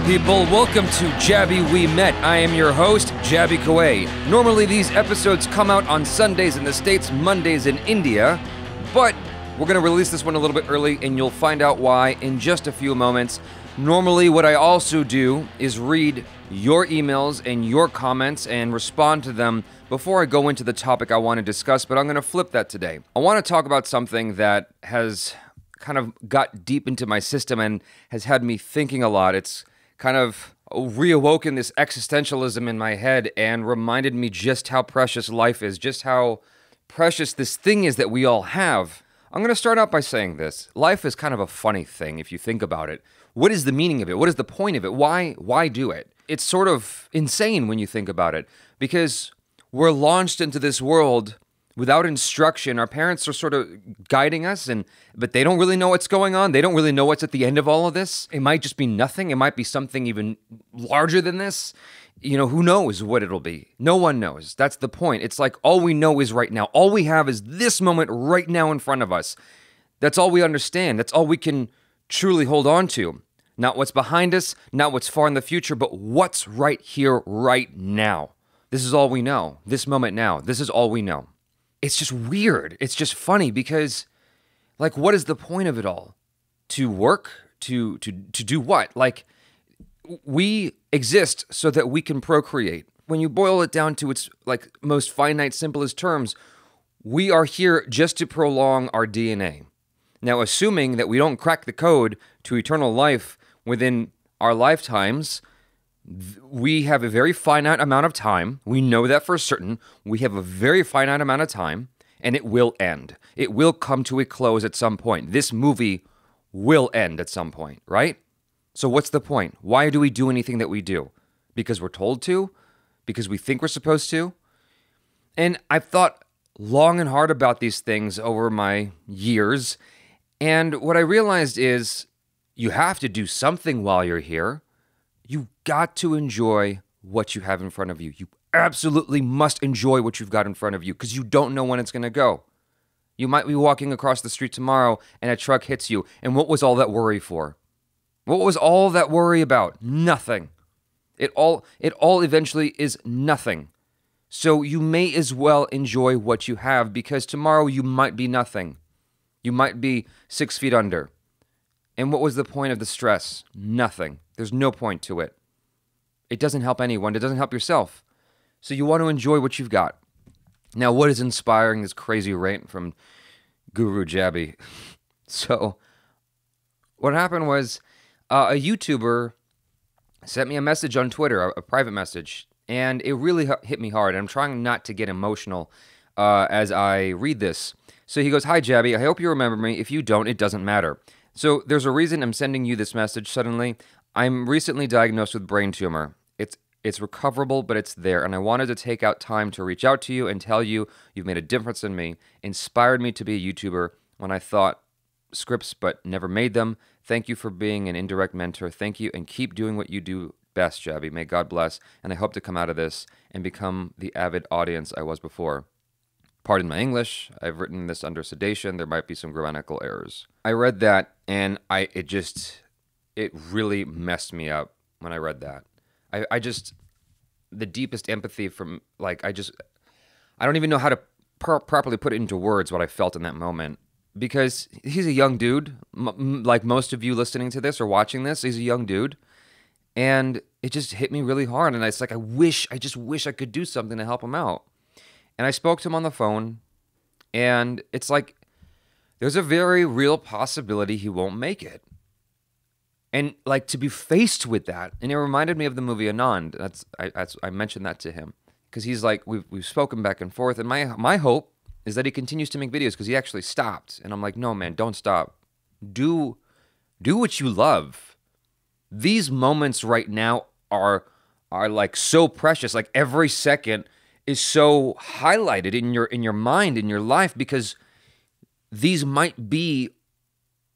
people. Welcome to Jaby We Met. I am your host, Jaby Kuwait. Normally, these episodes come out on Sundays in the States, Mondays in India, but we're going to release this one a little bit early, and you'll find out why in just a few moments. Normally, what I also do is read your emails and your comments and respond to them before I go into the topic I want to discuss, but I'm going to flip that today. I want to talk about something that has kind of got deep into my system and has had me thinking a lot. It's kind of reawoken this existentialism in my head and reminded me just how precious life is, just how precious this thing is that we all have. I'm going to start out by saying this. Life is kind of a funny thing if you think about it. What is the meaning of it? What is the point of it? Why do it? It's sort of insane when you think about it, because we're launched into this world without instruction. Our parents are sort of guiding us, but they don't really know what's going on. They don't really know what's at the end of all of this. It might just be nothing. It might be something even larger than this. You know, who knows what it'll be? No one knows. That's the point. It's like all we know is right now. All we have is this moment right now in front of us. That's all we understand. That's all we can truly hold on to. Not what's behind us, not what's far in the future, but what's right here, right now. This is all we know. This moment now. This is all we know. It's just weird. It's just funny because, like, what is the point of it all? To work? To do what? Like, we exist so that we can procreate. When you boil it down to its, like, most finite, simplest terms, we are here just to prolong our DNA. Now, assuming that we don't crack the code to eternal life within our lifetimes, we have a very finite amount of time. We know that for certain. We have a very finite amount of time, and it will end. It will come to a close at some point. This movie will end at some point, right? So what's the point? Why do we do anything that we do? Because we're told to? Because we think we're supposed to? And I've thought long and hard about these things over my years, and what I realized is you have to do something while you're here. You got to enjoy what you have in front of you. You absolutely must enjoy what you've got in front of you because you don't know when it's going to go. You might be walking across the street tomorrow and a truck hits you. And what was all that worry for? What was all that worry about? Nothing. It all eventually is nothing. So you may as well enjoy what you have because tomorrow you might be nothing. You might be 6 feet under. And what was the point of the stress? Nothing. There's no point to it. It doesn't help anyone. It doesn't help yourself. So you want to enjoy what you've got. Now, what is inspiring this crazy rant from Guru Jaby? So, what happened was a YouTuber sent me a message on Twitter, a private message, and it really hit me hard. I'm trying not to get emotional as I read this. So he goes, "Hi, Jaby. I hope you remember me. If you don't, it doesn't matter. So there's a reason I'm sending you this message suddenly. I'm recently diagnosed with brain tumor. It's recoverable, but it's there, and I wanted to take out time to reach out to you and tell you you've made a difference in me, inspired me to be a YouTuber when I thought scripts but never made them. Thank you for being an indirect mentor. Thank you, and keep doing what you do best, Jaby. May God bless, and I hope to come out of this and become the avid audience I was before. Pardon my English. I've written this under sedation. There might be some grammatical errors." I read that, and it really messed me up when I read that. I just, the deepest empathy from, like, I don't even know how to properly put it into words what I felt in that moment. Because he's a young dude, like most of you listening to this or watching this, he's a young dude. And it just hit me really hard. And it's like, I just wish I could do something to help him out. And I spoke to him on the phone, and it's like, there's a very real possibility he won't make it. And, like, to be faced with that, and it reminded me of the movie Anand. I mentioned that to him because he's like, we've spoken back and forth, and my hope is that he continues to make videos because he actually stopped. And I'm like, no, man, don't stop. Do what you love. These moments right now are like so precious. Like every second is so highlighted in your mind, in your life, because these might be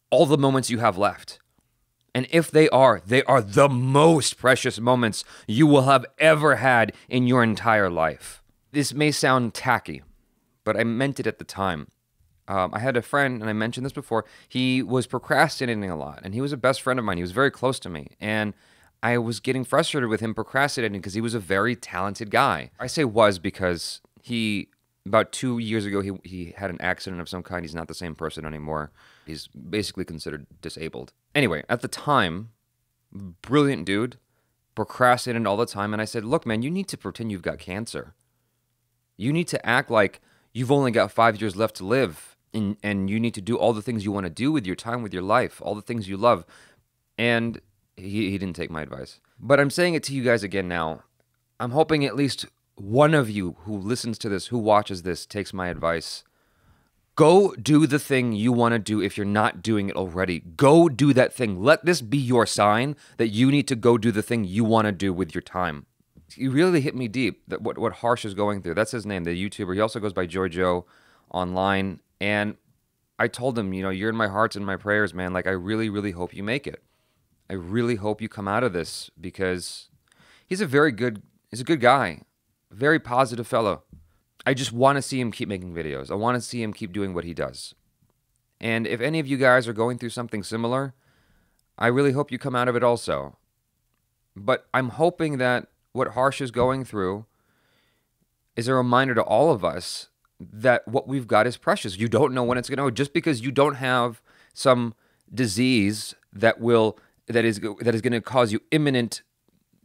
all the moments you have left. And if they are the most precious moments you will have ever had in your entire life. This may sound tacky, but I meant it at the time. I had a friend, and I mentioned this before, he was procrastinating a lot, and he was a best friend of mine. He was very close to me, and I was getting frustrated with him procrastinating because he was a very talented guy. I say was because about 2 years ago, he had an accident of some kind. He's not the same person anymore. He's basically considered disabled. Anyway, at the time, brilliant dude, procrastinated all the time. And I said, look, man, you need to pretend you've got cancer. You need to act like you've only got 5 years left to live. And you need to do all the things you want to do with your time, with your life, all the things you love. And he didn't take my advice. But I'm saying it to you guys again now. I'm hoping at least one of you who listens to this, who watches this, takes my advice. Go do the thing you want to do if you're not doing it already. Go do that thing. Let this be your sign that you need to go do the thing you want to do with your time. He really hit me deep, that what Harrsshh is going through. That's his name, the YouTuber. He also goes by Jojo online. And I told him, you're in my hearts and my prayers, man. Like, I really, really hope you make it. I really hope you come out of this because he's a good guy. Very positive fellow. I just want to see him keep making videos. I want to see him keep doing what he does. And if any of you guys are going through something similar, I really hope you come out of it also. But I'm hoping that what Harrsshh is going through is a reminder to all of us that what we've got is precious. You don't know when it's going to go. Just because you don't have some disease that is going to cause you imminent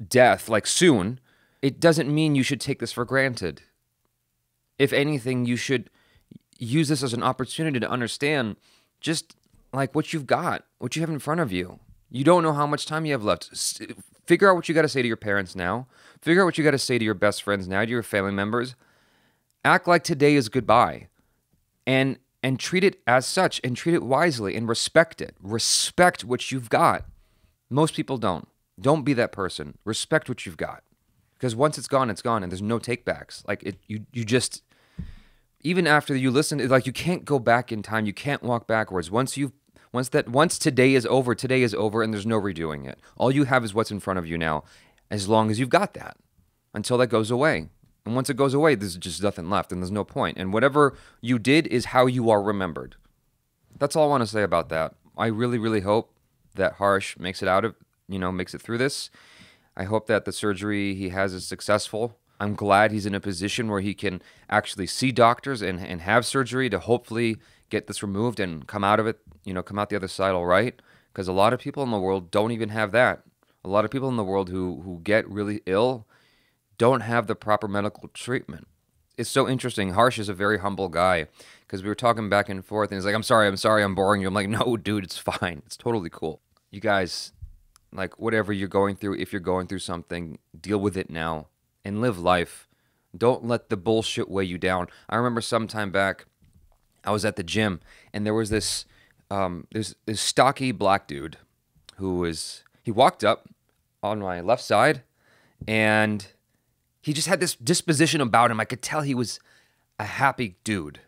death, like soon, it doesn't mean you should take this for granted. If anything, you should use this as an opportunity to understand just like what you've got, what you have in front of you. You don't know how much time you have left. Figure out what you got to say to your parents now. Figure out what you got to say to your best friends now, to your family members. Act like today is goodbye. And treat it as such, and treat it wisely, and respect it. Respect what you've got. Most people don't. Don't be that person. Respect what you've got. Because once it's gone, and there's no takebacks. Like, you just, even after you listen, like, you can't go back in time. You can't walk backwards. Once today is over, and there's no redoing it. All you have is what's in front of you now, as long as you've got that, until that goes away. And once it goes away, there's just nothing left, and there's no point. And whatever you did is how you are remembered. That's all I want to say about that. I really, really hope that Harrsshh makes it through this. I hope that the surgery he has is successful. I'm glad he's in a position where he can actually see doctors and have surgery to hopefully get this removed and come out of it, come out the other side all right. Because a lot of people in the world don't even have that. A lot of people in the world who get really ill don't have the proper medical treatment. It's so interesting. Harrsshh is a very humble guy because we were talking back and forth, and he's like, I'm sorry, I'm boring you. I'm like, no, dude, it's fine. It's totally cool. You guys, like, whatever you're going through, if you're going through something, deal with it now and live life. Don't let the bullshit weigh you down. I remember some time back, I was at the gym, and there was this stocky black dude he walked up on my left side, and he just had this disposition about him. I could tell he was a happy dude.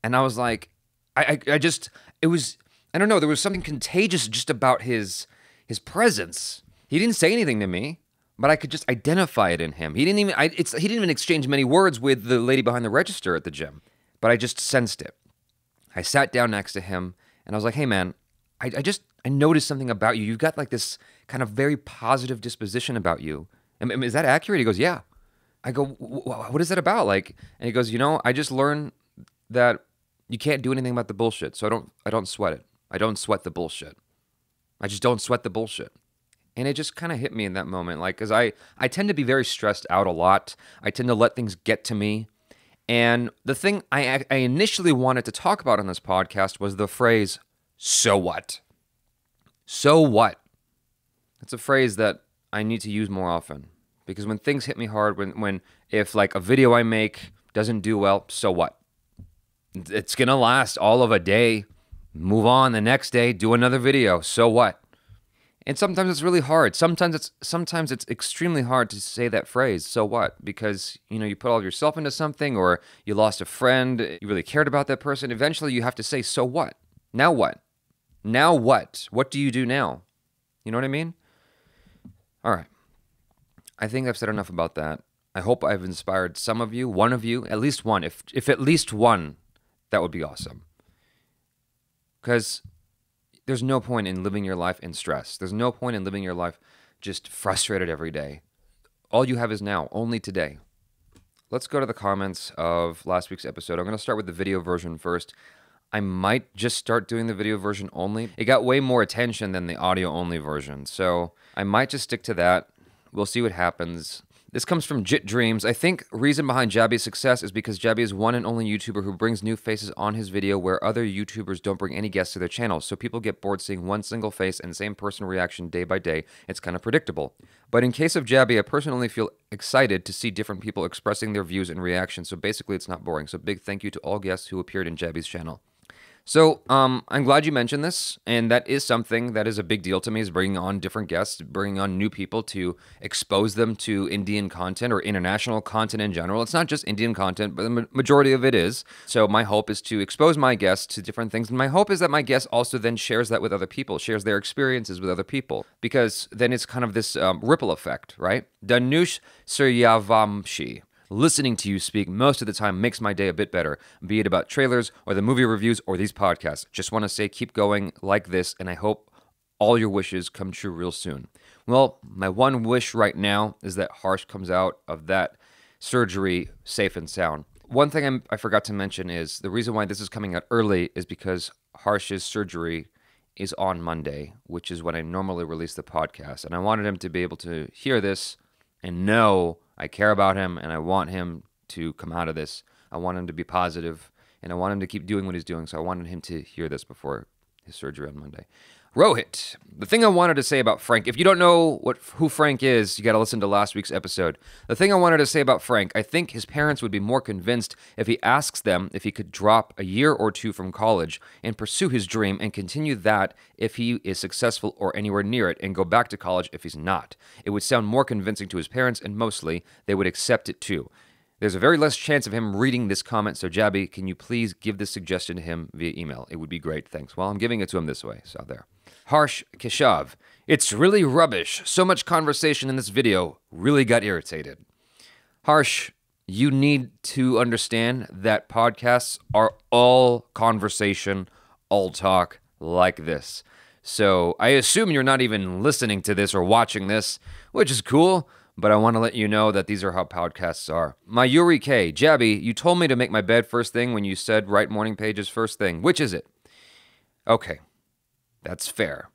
And I was like, I don't know, there was something contagious just about his presence. He didn't say anything to me, but I could just identify it in him. He didn't even exchange many words with the lady behind the register at the gym, but I just sensed it. I sat down next to him, and I was like, hey, man, I noticed something about you. You've got like this kind of very positive disposition about you. Is that accurate? He goes, yeah. I go, what is that about? Like, and he goes, I just learned that you can't do anything about the bullshit, so I don't sweat it. I don't sweat the bullshit. I just don't sweat the bullshit. And it just kind of hit me in that moment, like, because I tend to be very stressed out a lot. I tend to let things get to me. And the thing I initially wanted to talk about on this podcast was the phrase, so what? So what? It's a phrase that I need to use more often, because when things hit me hard, if like a video I make doesn't do well, so what? It's gonna last all of a day. Move on the next day, do another video. So what? And sometimes it's really hard. Sometimes it's extremely hard to say that phrase, so what? Because, you put all yourself into something, or you lost a friend, you really cared about that person. Eventually you have to say, so what? Now what? Now what? What do you do now? You know what I mean? All right. I think I've said enough about that. I hope I've inspired some of you, one of you, at least one. If at least one, that would be awesome. Because there's no point in living your life in stress. There's no point in living your life just frustrated every day. All you have is now, only today. Let's go to the comments of last week's episode. I'm going to start with the video version first. I might just start doing the video version only. It got way more attention than the audio only version, so I might just stick to that. We'll see what happens. This comes from Jit Dreams. I think reason behind Jaby's success is because Jaby is one and only YouTuber who brings new faces on his video where other YouTubers don't bring any guests to their channel, so people get bored seeing one single face and same person reaction day by day. It's kind of predictable. But in case of Jaby, I personally feel excited to see different people expressing their views and reactions, so basically it's not boring. So big thank you to all guests who appeared in Jaby's channel. So, I'm glad you mentioned this, and that is something that is a big deal to me, is bringing on different guests, bringing on new people to expose them to Indian content or international content in general. It's not just Indian content, but the majority of it is. So my hope is to expose my guests to different things, and my hope is that my guest also then shares that with other people, shares their experiences with other people, because then it's kind of this ripple effect, right? Danush Suryavamshi. Listening to you speak most of the time makes my day a bit better, be it about trailers or the movie reviews or these podcasts. Just want to say keep going like this, and I hope all your wishes come true real soon. Well, my one wish right now is that Harsh comes out of that surgery safe and sound. One thing I forgot to mention is the reason why this is coming out early is because Harsh's surgery is on Monday, which is when I normally release the podcast. And I wanted him to be able to hear this and know I care about him, and I want him to come out of this. I want him to be positive, and I want him to keep doing what he's doing, so I wanted him to hear this before his surgery on Monday. Rohit, the thing I wanted to say about Frank, if you don't know who Frank is, you got to listen to last week's episode. The thing I wanted to say about Frank, I think his parents would be more convinced if he asks them if he could drop a year or two from college and pursue his dream and continue that if he is successful or anywhere near it, and go back to college if he's not. It would sound more convincing to his parents, and mostly they would accept it too. There's a very less chance of him reading this comment, so Jaby, can you please give this suggestion to him via email? It would be great, thanks. Well, I'm giving it to him this way, so there. Harsh Keshav, it's really rubbish. So much conversation in this video, really got irritated. Harsh, you need to understand that podcasts are all conversation, all talk like this. So I assume you're not even listening to this or watching this, which is cool, but I want to let you know that these are how podcasts are. Mayuri K, Jaby, you told me to make my bed first thing when you said write morning pages first thing. Which is it? Okay, that's fair.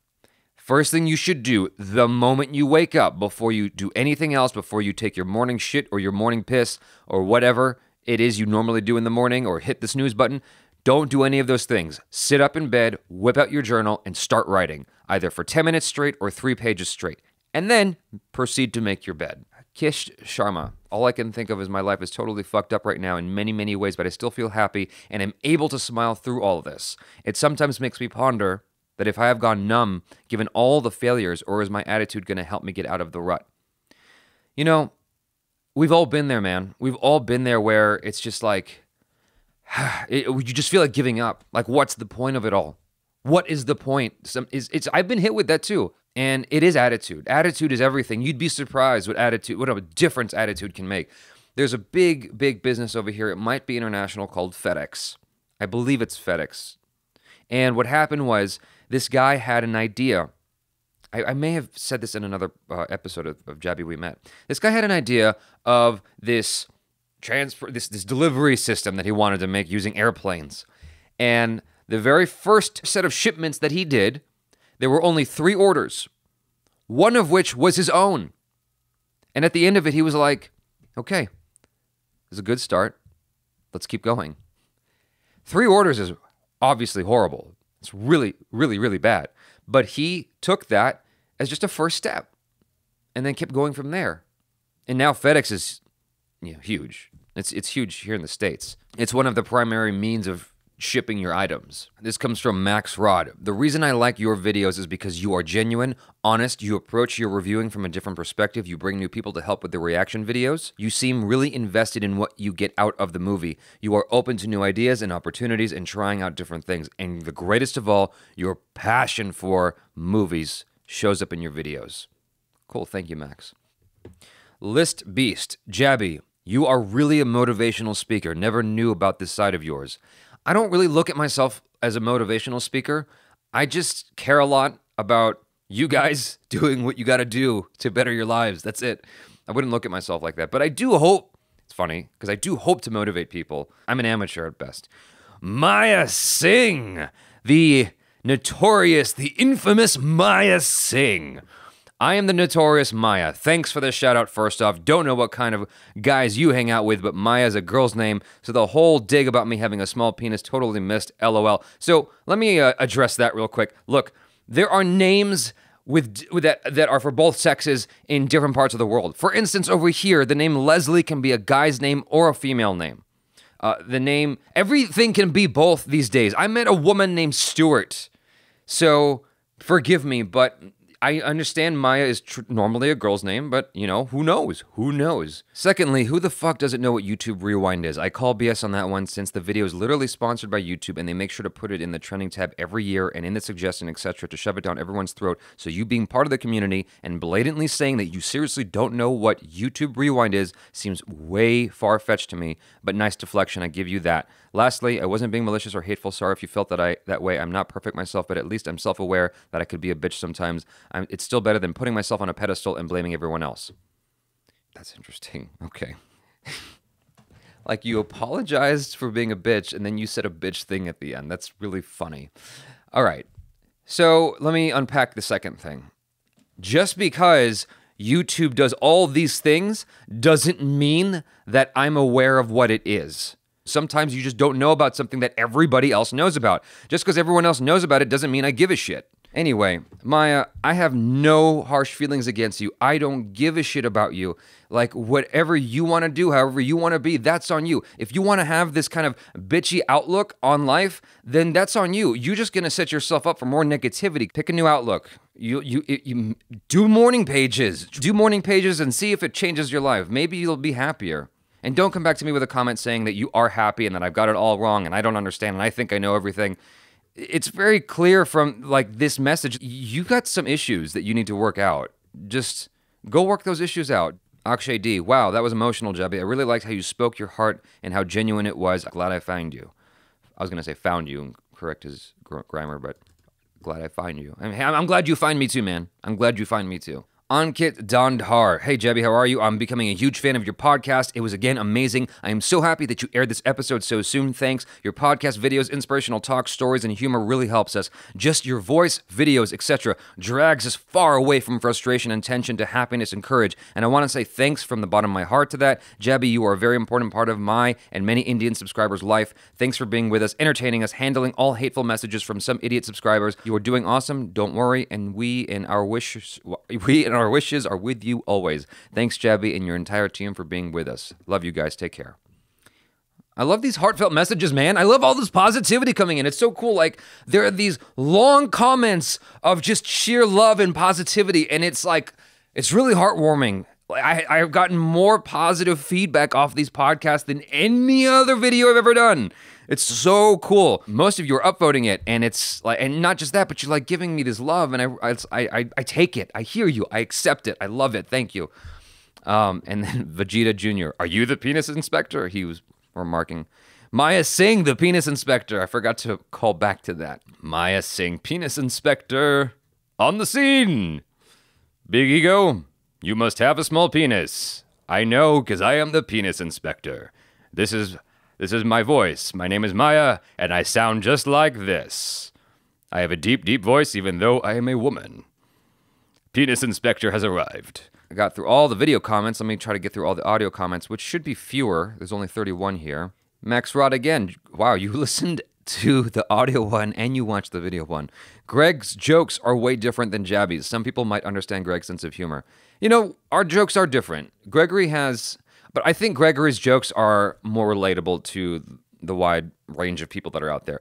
First thing you should do the moment you wake up, before you do anything else, before you take your morning shit or your morning piss or whatever it is you normally do in the morning, or hit the snooze button, don't do any of those things. Sit up in bed, whip out your journal, and start writing, either for 10 minutes straight or 3 pages straight. And then proceed to make your bed. Kish Sharma, all I can think of is my life is totally fucked up right now in many, many ways, but I still feel happy and am able to smile through all of this. It sometimes makes me ponder that if I have gone numb, given all the failures, or is my attitude going to help me get out of the rut? You know, we've all been there, man. We've all been there where it's just like, you just feel like giving up. Like, what's the point of it all? What is the point? I've been hit with that too. And it is attitude. Attitude is everything. You'd be surprised what a difference attitude can make. There's a big, big business over here. It might be international, called FedEx. I believe it's FedEx. And what happened was this guy had an idea. I may have said this in another episode of Jaby We Met. This guy had an idea of this this delivery system that he wanted to make using airplanes. And the very first set of shipments that he did, there were only 3 orders, one of which was his own. And at the end of it, he was like, okay, this is a good start. Let's keep going. 3 orders is obviously horrible. It's really, really, really bad. But he took that as just a first step and then kept going from there. And now FedEx is huge. It's huge here in the States. It's one of the primary means of shipping your items. This comes from Max Rod. The reason I like your videos is because you are genuine, honest, you approach your reviewing from a different perspective, you bring new people to help with the reaction videos, you seem really invested in what you get out of the movie, you are open to new ideas and opportunities and trying out different things, and the greatest of all, your passion for movies shows up in your videos. Cool, thank you, Max. List Beast, Jaby, you are really a motivational speaker, never knew about this side of yours. I don't really look at myself as a motivational speaker. I just care a lot about you guys doing what you got to do to better your lives. That's it. I wouldn't look at myself like that, but I do hope, it's funny, because I do hope to motivate people. I'm an amateur at best. Maya Singh, the notorious, the infamous Maya Singh. I am the notorious Maya. Thanks for the shout out first off. Don't know what kind of guys you hang out with, but Maya's a girl's name, so the whole dig about me having a small penis totally missed, LOL. So let me address that real quick. Look, there are names with that are for both sexes in different parts of the world. For instance, over here, the name Leslie can be a guy's name or a female name. Everything can be both these days. I met a woman named Stuart, so forgive me, but I understand Maya is normally a girl's name, but, you know, who knows? Who knows? Secondly, who the fuck doesn't know what YouTube Rewind is? I call BS on that one since the video is literally sponsored by YouTube and they make sure to put it in the trending tab every year and in the suggestion, etc. to shove it down everyone's throat. So you being part of the community and blatantly saying that you seriously don't know what YouTube Rewind is seems way far-fetched to me, but nice deflection, I give you that. Lastly, I wasn't being malicious or hateful. Sorry if you felt that way. I'm not perfect myself, but at least I'm self-aware that I could be a bitch sometimes. It's still better than putting myself on a pedestal and blaming everyone else. That's interesting. Okay. Like, you apologized for being a bitch, and then you said a bitch thing at the end. That's really funny. All right. So let me unpack the second thing. Just because YouTube does all these things doesn't mean that I'm aware of what it is. Sometimes you just don't know about something that everybody else knows about. Just because everyone else knows about it doesn't mean I give a shit. Anyway, Maya, I have no harsh feelings against you. I don't give a shit about you. Like, whatever you want to do, however you want to be, that's on you. If you want to have this kind of bitchy outlook on life, then that's on you. You're just going to set yourself up for more negativity. Pick a new outlook. You do morning pages. Do morning pages and see if it changes your life. Maybe you'll be happier. And don't come back to me with a comment saying that you are happy and that I've got it all wrong and I don't understand and I think I know everything. It's very clear from, like, this message, you got some issues that you need to work out. Just go work those issues out. Akshay D, wow, that was emotional, Jaby. I really liked how you spoke your heart and how genuine it was. Glad I found you. I was going to say found you and correct his grammar, but glad I find you. I'm glad you find me too, man. I'm glad you find me too. Ankit Dandhar. Hey, Jaby, how are you? I'm becoming a huge fan of your podcast. It was, again, amazing. I am so happy that you aired this episode so soon. Thanks. Your podcast videos, inspirational talks, stories, and humor really helps us. Just your voice, videos, etc. drags us far away from frustration and tension to happiness and courage. And I want to say thanks from the bottom of my heart to that. Jaby, you are a very important part of my and many Indian subscribers' life. Thanks for being with us, entertaining us, handling all hateful messages from some idiot subscribers. You are doing awesome. Don't worry. And we in our wishes are with you always. Thanks, Jaby, and your entire team for being with us. Love you guys. Take care. I love these heartfelt messages, man. I love all this positivity coming in. It's so cool. Like, there are these long comments of just sheer love and positivity, and it's like, it's really heartwarming. I've gotten more positive feedback off these podcasts than any other video I've ever done. It's so cool. Most of you are upvoting it, and it's like, and not just that, but you're like giving me this love, and I take it. I hear you. I accept it. I love it. Thank you. And then Vegeta Jr., are you the penis inspector? He was remarking. Maya Singh, the penis inspector. I forgot to call back to that. Maya Singh, penis inspector, on the scene. Big ego, you must have a small penis. I know, because I am the penis inspector. This is my voice. My name is Maya, and I sound just like this. I have a deep, deep voice, even though I am a woman. Penis inspector has arrived. I got through all the video comments. Let me try to get through all the audio comments, which should be fewer. There's only 31 here. Max Rod again. Wow, you listened to the audio one and you watched the video one. Greg's jokes are way different than Jaby's. Some people might understand Greg's sense of humor. You know, our jokes are different. Gregory has... But I think Gregory's jokes are more relatable to the wide range of people that are out there.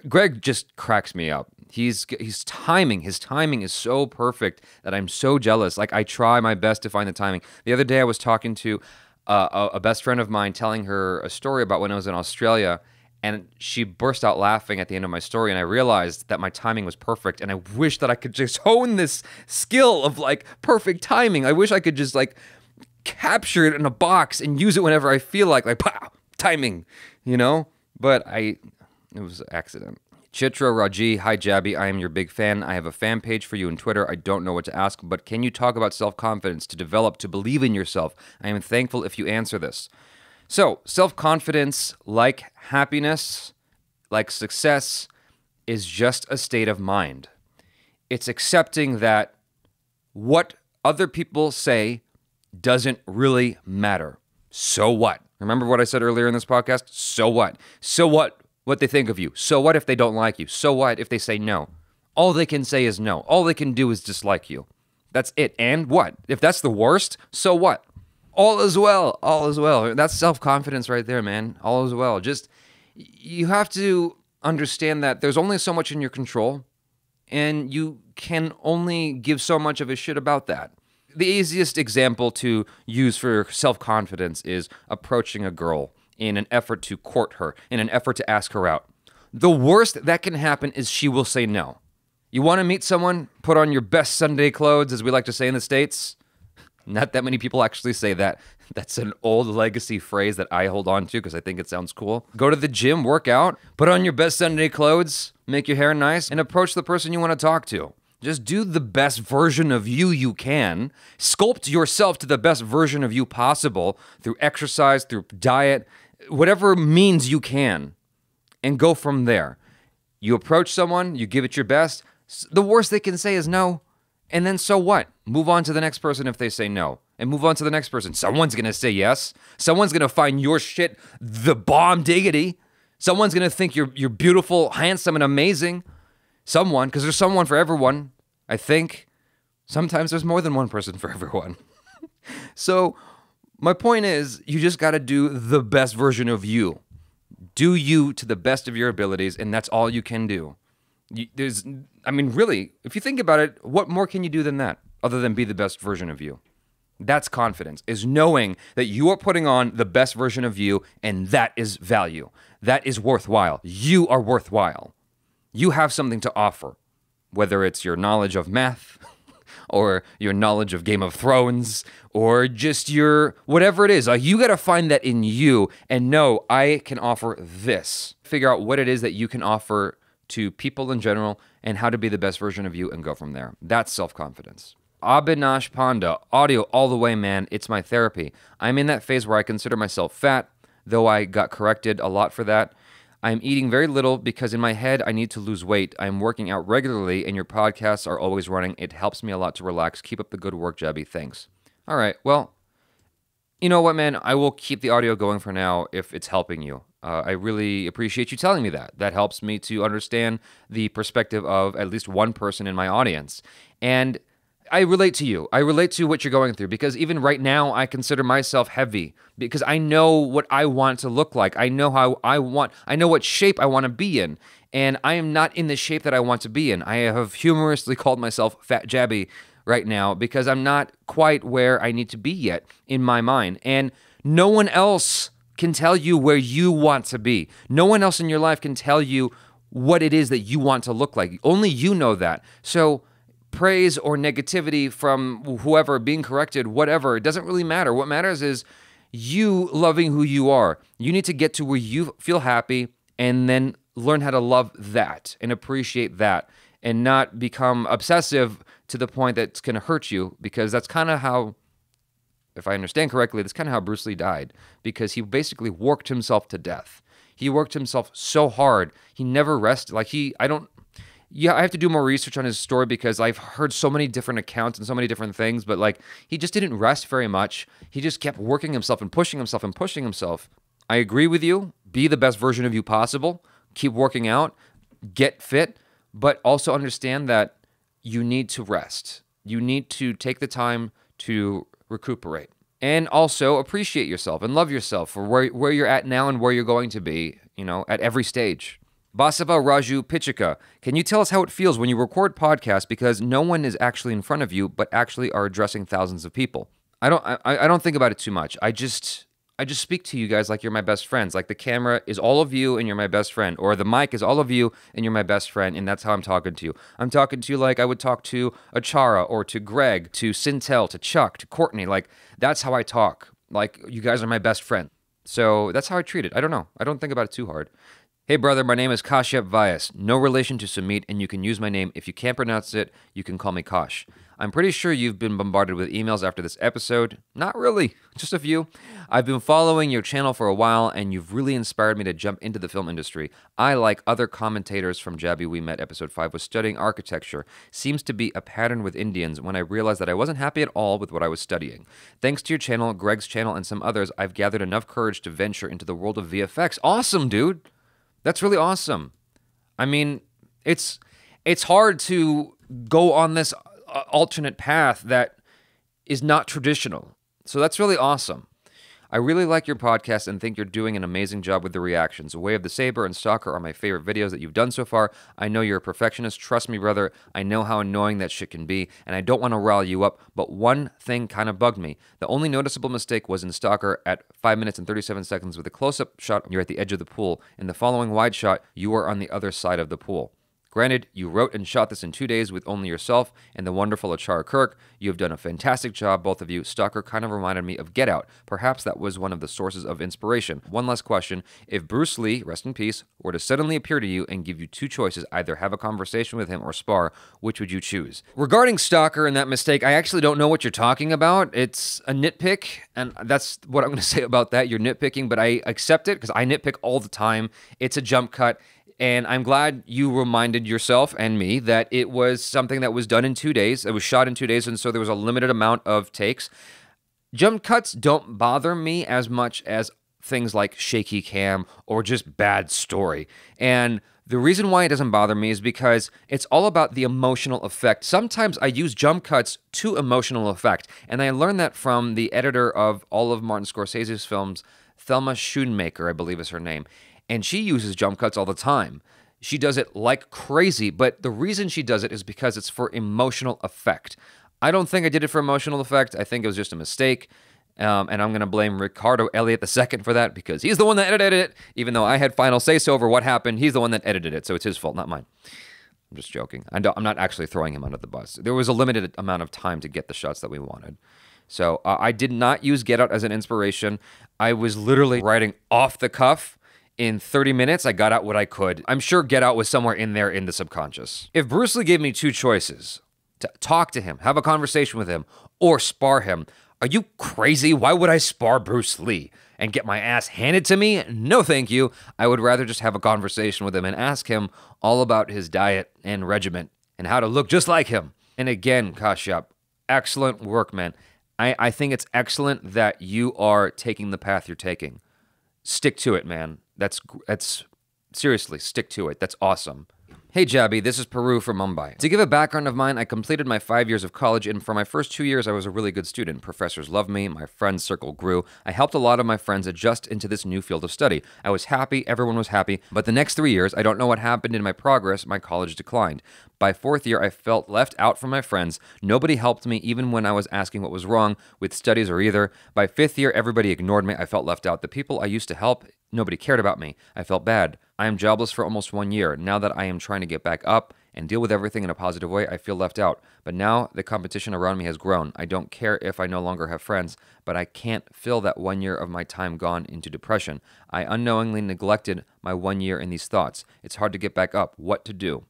Greg just cracks me up. His timing is so perfect that I'm so jealous. Like, I try my best to find the timing. The other day I was talking to a best friend of mine, telling her a story about when I was in Australia, and she burst out laughing at the end of my story, and I realized that my timing was perfect, and I wish that I could just hone this skill of, like, perfect timing. I wish I could just, like, capture it in a box and use it whenever I feel like pow, timing, you know? But it was an accident. Chitra Raji, hi Jaby, I am your big fan. I have a fan page for you on Twitter. I don't know what to ask, but can you talk about self-confidence to develop, to believe in yourself? I am thankful if you answer this. So, self-confidence, like happiness, like success, is just a state of mind. It's accepting that what other people say doesn't really matter. So what? Remember what I said earlier in this podcast? So what? So what they think of you? So what if they don't like you? So what if they say no? All they can say is no. All they can do is dislike you. That's it. And what? If that's the worst, so what? All is well. All is well. That's self-confidence right there, man. All is well. Just, you have to understand that there's only so much in your control, and you can only give so much of a shit about that. The easiest example to use for self-confidence is approaching a girl in an effort to court her, in an effort to ask her out. The worst that can happen is she will say no. You want to meet someone? Put on your best Sunday clothes, as we like to say in the States. Not that many people actually say that. That's an old legacy phrase that I hold on to because I think it sounds cool. Go to the gym, work out, put on your best Sunday clothes, make your hair nice, and approach the person you want to talk to. Just do the best version of you can. Sculpt yourself to the best version of you possible through exercise, through diet, whatever means you can, and go from there. You approach someone, you give it your best. The worst they can say is no. And then so what? Move on to the next person if they say no. And move on to the next person. Someone's going to say yes. Someone's going to find your shit the bomb diggity. Someone's going to think you're beautiful, handsome, and amazing. Someone, because there's someone for everyone, I think. Sometimes there's more than one person for everyone. So my point is, you just got to do the best version of you. Do you to the best of your abilities, and that's all you can do. Really, if you think about it, what more can you do than that, other than be the best version of you? That's confidence, is knowing that you are putting on the best version of you, and that is value. That is worthwhile. You are worthwhile. You have something to offer, whether it's your knowledge of math, or your knowledge of Game of Thrones, or just your whatever it is. You got to find that in you and know, I can offer this. Figure out what it is that you can offer to people in general and how to be the best version of you and go from there. That's self-confidence. Abhinash Panda, audio all the way, man. It's my therapy. I'm in that phase where I consider myself fat, though I got corrected a lot for that. I'm eating very little because in my head, I need to lose weight. I'm working out regularly, and your podcasts are always running. It helps me a lot to relax. Keep up the good work, Jaby. Thanks. All right, well, you know what, man? I will keep the audio going for now if it's helping you. I really appreciate you telling me that. That helps me to understand the perspective of at least one person in my audience. And I relate to you. I relate to what you're going through because even right now, I consider myself heavy because I know what I want to look like. I know I know what shape I want to be in. And I am not in the shape that I want to be in. I have humorously called myself Fat Jaby right now because I'm not quite where I need to be yet in my mind. And no one else can tell you where you want to be. No one else in your life can tell you what it is that you want to look like. Only you know that. So praise or negativity from whoever, being corrected, whatever, it doesn't really matter. What matters is you loving who you are. You need to get to where you feel happy and then learn how to love that and appreciate that and not become obsessive to the point that it's going to hurt you, because that's kind of how, if I understand correctly, that's kind of how Bruce Lee died, because he basically worked himself to death. He worked himself so hard. He never rested. I have to do more research on his story because I've heard so many different accounts and so many different things, but he just didn't rest very much. He just kept working himself and pushing himself and pushing himself. I agree with you. Be the best version of you possible. Keep working out. Get fit. But also understand that you need to rest. You need to take the time to recuperate. And also appreciate yourself and love yourself for where you're at now and where you're going to be, at every stage. Basava Raju Pichika, can you tell us how it feels when you record podcasts because no one is actually in front of you, but actually are addressing thousands of people? I don't think about it too much. I just speak to you guys like you're my best friends. Like the camera is all of you and you're my best friend, or the mic is all of you and you're my best friend, and that's how I'm talking to you. I'm talking to you like I would talk to Achara or to Greg, to Sintel, to Chuck, to Courtney. Like that's how I talk. Like you guys are my best friend. So that's how I treat it. I don't know. I don't think about it too hard. Hey brother, my name is Kashyap Vyas, no relation to Sumit, and you can use my name. If you can't pronounce it, you can call me Kosh. I'm pretty sure you've been bombarded with emails after this episode. Not really, just a few. I've been following your channel for a while, and you've really inspired me to jump into the film industry. I, like other commentators from Jaby We Met episode 5, was studying architecture. Seems to be a pattern with Indians when I realized that I wasn't happy at all with what I was studying. Thanks to your channel, Greg's channel, and some others, I've gathered enough courage to venture into the world of VFX. Awesome, dude! That's really awesome. I mean, it's hard to go on this alternate path that is not traditional. So that's really awesome. I really like your podcast and think you're doing an amazing job with the reactions. Way of the Saber and Stalker are my favorite videos that you've done so far. I know you're a perfectionist. Trust me, brother. I know how annoying that shit can be, and I don't want to rile you up, but one thing kind of bugged me. The only noticeable mistake was in Stalker at 5 minutes and 37 seconds with a close-up shot, you're at the edge of the pool. In the following wide shot, you are on the other side of the pool. Granted, you wrote and shot this in 2 days with only yourself and the wonderful Achara Kirk. You have done a fantastic job, both of you. Stalker kind of reminded me of Get Out. Perhaps that was one of the sources of inspiration. One last question. If Bruce Lee, rest in peace, were to suddenly appear to you and give you two choices, either have a conversation with him or spar, which would you choose? Regarding Stalker and that mistake, I actually don't know what you're talking about. It's a nitpick, and that's what I'm going to say about that. You're nitpicking, but I accept it because I nitpick all the time. It's a jump cut. And I'm glad you reminded yourself and me that it was something that was done in 2 days. It was shot in 2 days, and so there was a limited amount of takes. Jump cuts don't bother me as much as things like shaky cam or just bad story. And the reason why it doesn't bother me is because it's all about the emotional effect. Sometimes I use jump cuts to emotional effect, and I learned that from the editor of all of Martin Scorsese's films, Thelma Schoonmaker, I believe is her name. And she uses jump cuts all the time. She does it like crazy, but the reason she does it is because it's for emotional effect. I don't think I did it for emotional effect. I think it was just a mistake. And I'm going to blame Ricardo Elliott II for that because he's the one that edited it. Even though I had final say-so over what happened, he's the one that edited it, so it's his fault, not mine. I'm just joking. I'm not actually throwing him under the bus. There was a limited amount of time to get the shots that we wanted. So I did not use Get Out as an inspiration. I was literally writing off the cuff. In 30 minutes, I got out what I could. I'm sure Get Out was somewhere in there in the subconscious. If Bruce Lee gave me two choices, to talk to him, have a conversation with him, or spar him, are you crazy? Why would I spar Bruce Lee and get my ass handed to me? No, thank you. I would rather just have a conversation with him and ask him all about his diet and regiment and how to look just like him. And again, Kashyap, excellent work, man. I think it's excellent that you are taking the path you're taking. Stick to it, man. That's seriously, stick to it. That's awesome. Hey Jaby, this is Peru from Mumbai. To give a background of mine, I completed my 5 years of college, and for my first 2 years, I was a really good student. Professors loved me, my friends circle grew. I helped a lot of my friends adjust into this new field of study. I was happy, everyone was happy, but the next 3 years, I don't know what happened in my progress, my college declined. By fourth year, I felt left out from my friends. Nobody helped me even when I was asking what was wrong with studies or either. By fifth year, everybody ignored me. I felt left out. The people I used to help, nobody cared about me. I felt bad. I am jobless for almost 1 year. Now that I am trying to get back up and deal with everything in a positive way, I feel left out. But now the competition around me has grown. I don't care if I no longer have friends, but I can't fill that 1 year of my time gone into depression. I unknowingly neglected my 1 year in these thoughts. It's hard to get back up. What to do?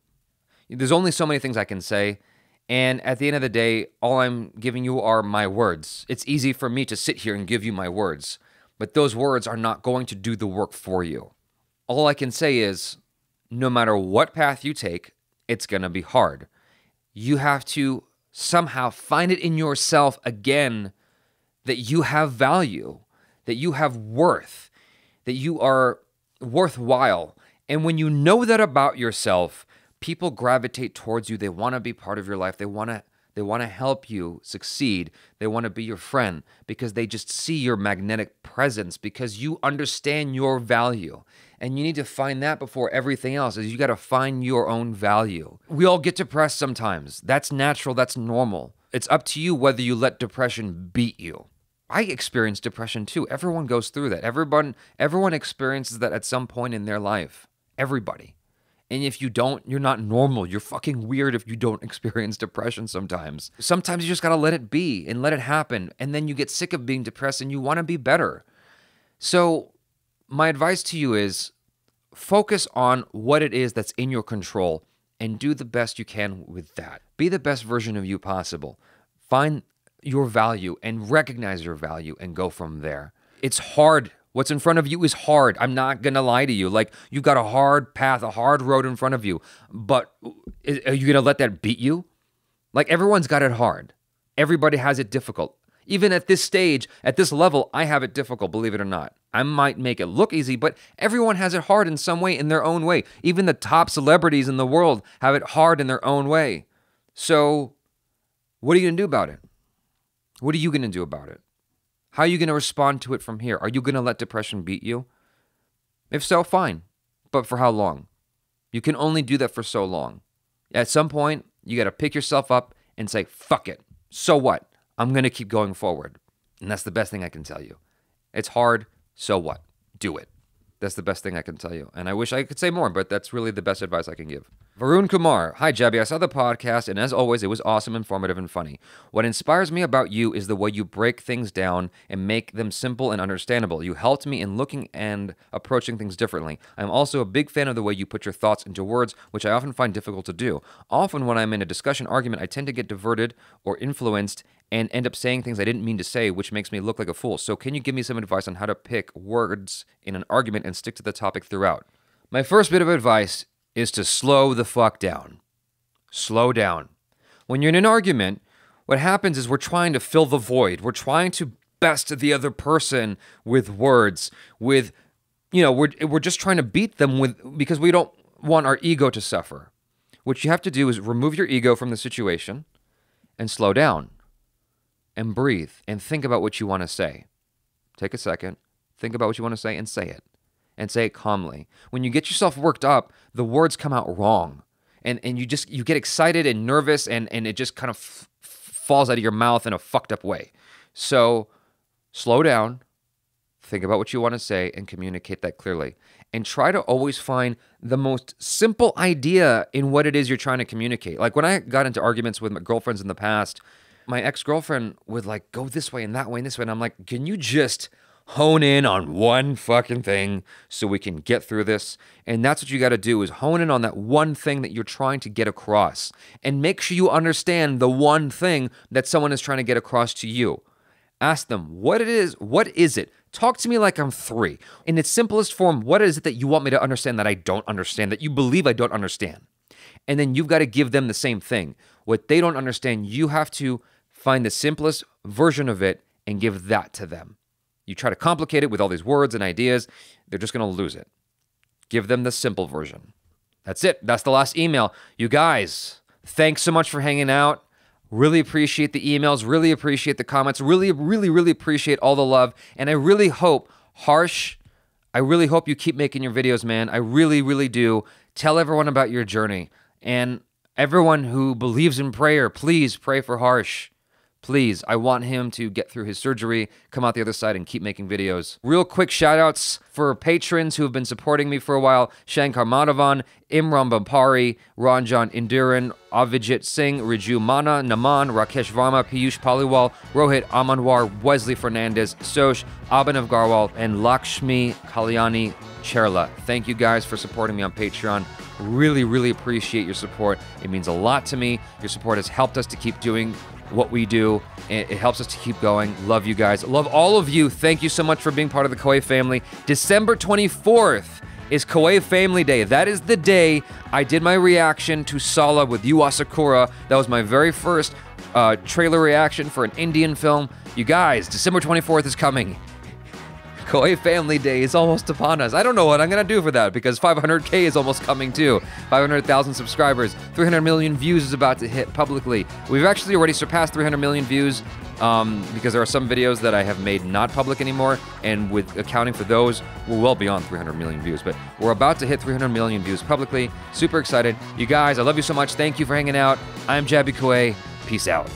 There's only so many things I can say, and at the end of the day, all I'm giving you are my words. It's easy for me to sit here and give you my words, but those words are not going to do the work for you. All I can say is, no matter what path you take, it's going to be hard. You have to somehow find it in yourself again that you have value, that you have worth, that you are worthwhile. And when you know that about yourself, people gravitate towards you. They want to be part of your life. They want to help you succeed. They want to be your friend because they just see your magnetic presence because you understand your value. And you need to find that before everything else. Is you got to find your own value. We all get depressed sometimes. That's natural. That's normal. It's up to you whether you let depression beat you. I experience depression too. Everyone goes through that. Everyone experiences that at some point in their life. Everybody. And if you don't, you're not normal. You're fucking weird if you don't experience depression sometimes. Sometimes you just gotta let it be and let it happen. And then you get sick of being depressed and you wanna be better. So my advice to you is focus on what it is that's in your control and do the best you can with that. Be the best version of you possible. Find your value and recognize your value and go from there. It's hard. What's in front of you is hard. I'm not going to lie to you. Like, you've got a hard path, a hard road in front of you. But are you going to let that beat you? Like, everyone's got it hard. Everybody has it difficult. Even at this stage, at this level, I have it difficult, believe it or not. I might make it look easy, but everyone has it hard in some way, in their own way. Even the top celebrities in the world have it hard in their own way. So, what are you going to do about it? What are you going to do about it? How are you going to respond to it from here? Are you going to let depression beat you? If so, fine. But for how long? You can only do that for so long. At some point, you got to pick yourself up and say, fuck it. So what? I'm going to keep going forward. And that's the best thing I can tell you. It's hard. So what? Do it. That's the best thing I can tell you. And I wish I could say more, but that's really the best advice I can give. Varun Kumar. Hi, Jaby. I saw the podcast, and as always, it was awesome, informative, and funny. What inspires me about you is the way you break things down and make them simple and understandable. You helped me in looking and approaching things differently. I'm also a big fan of the way you put your thoughts into words, which I often find difficult to do. Often when I'm in a discussion argument, I tend to get diverted or influenced and end up saying things I didn't mean to say, which makes me look like a fool. So can you give me some advice on how to pick words in an argument and stick to the topic throughout? My first bit of advice is to slow the fuck down. Slow down. When you're in an argument, what happens is we're trying to fill the void. We're trying to best the other person with words, with, we're just trying to beat them because we don't want our ego to suffer. What you have to do is remove your ego from the situation and slow down and breathe and think about what you want to say. Take a second, think about what you want to say and say it. And say it calmly. When you get yourself worked up, the words come out wrong. And you get excited and nervous and it just kind of falls out of your mouth in a fucked up way. So slow down, think about what you want to say and communicate that clearly. And try to always find the most simple idea in what it is you're trying to communicate. Like when I got into arguments with my girlfriends in the past, my ex-girlfriend would like go this way and that way and this way. And I'm like, can you just hone in on one fucking thing so we can get through this? And that's what you got to do, is hone in on that one thing that you're trying to get across. And make sure you understand the one thing that someone is trying to get across to you. Ask them what it is. What is it? Talk to me like I'm 3. In its simplest form, what is it that you want me to understand that I don't understand, that you believe I don't understand? And then you've got to give them the same thing. What they don't understand, you have to find the simplest version of it and give that to them. You try to complicate it with all these words and ideas, they're just going to lose it. Give them the simple version. That's it. That's the last email. You guys, thanks so much for hanging out. Really appreciate the emails. Really appreciate the comments. Really, really, really appreciate all the love. And I really hope, Harsh, I really hope you keep making your videos, man. I really, really do. Tell everyone about your journey. And everyone who believes in prayer, please pray for Harsh. Please, I want him to get through his surgery, come out the other side, and keep making videos. Real quick shout-outs for patrons who have been supporting me for a while. Shankar Madhavan, Imran Bampari, Ranjan Indiran, Avijit Singh, Riju Mana, Naman, Rakesh Varma, Piyush Paliwal, Rohit Amanwar, Wesley Fernandez, Sosh, Abhinav Garwal, and Lakshmi Kalyani Cherla. Thank you guys for supporting me on Patreon. Really, really appreciate your support. It means a lot to me. Your support has helped us to keep doing what we do. It helps us to keep going. Love you guys. Love all of you. Thank you so much for being part of the Koei family. December 24th is Koei Family Day. That is the day I did my reaction to Sala with Yu Asakura. That was my very first trailer reaction for an Indian film. You guys, December 24th is coming. Koei Family Day is almost upon us. I don't know what I'm going to do for that because 500K is almost coming too. 500,000 subscribers. 300 million views is about to hit publicly. We've actually already surpassed 300 million views because there are some videos that I have made not public anymore, and with accounting for those, we're well beyond 300 million views. But we're about to hit 300 million views publicly. Super excited. You guys, I love you so much. Thank you for hanging out. I'm Jaby Koei. Peace out.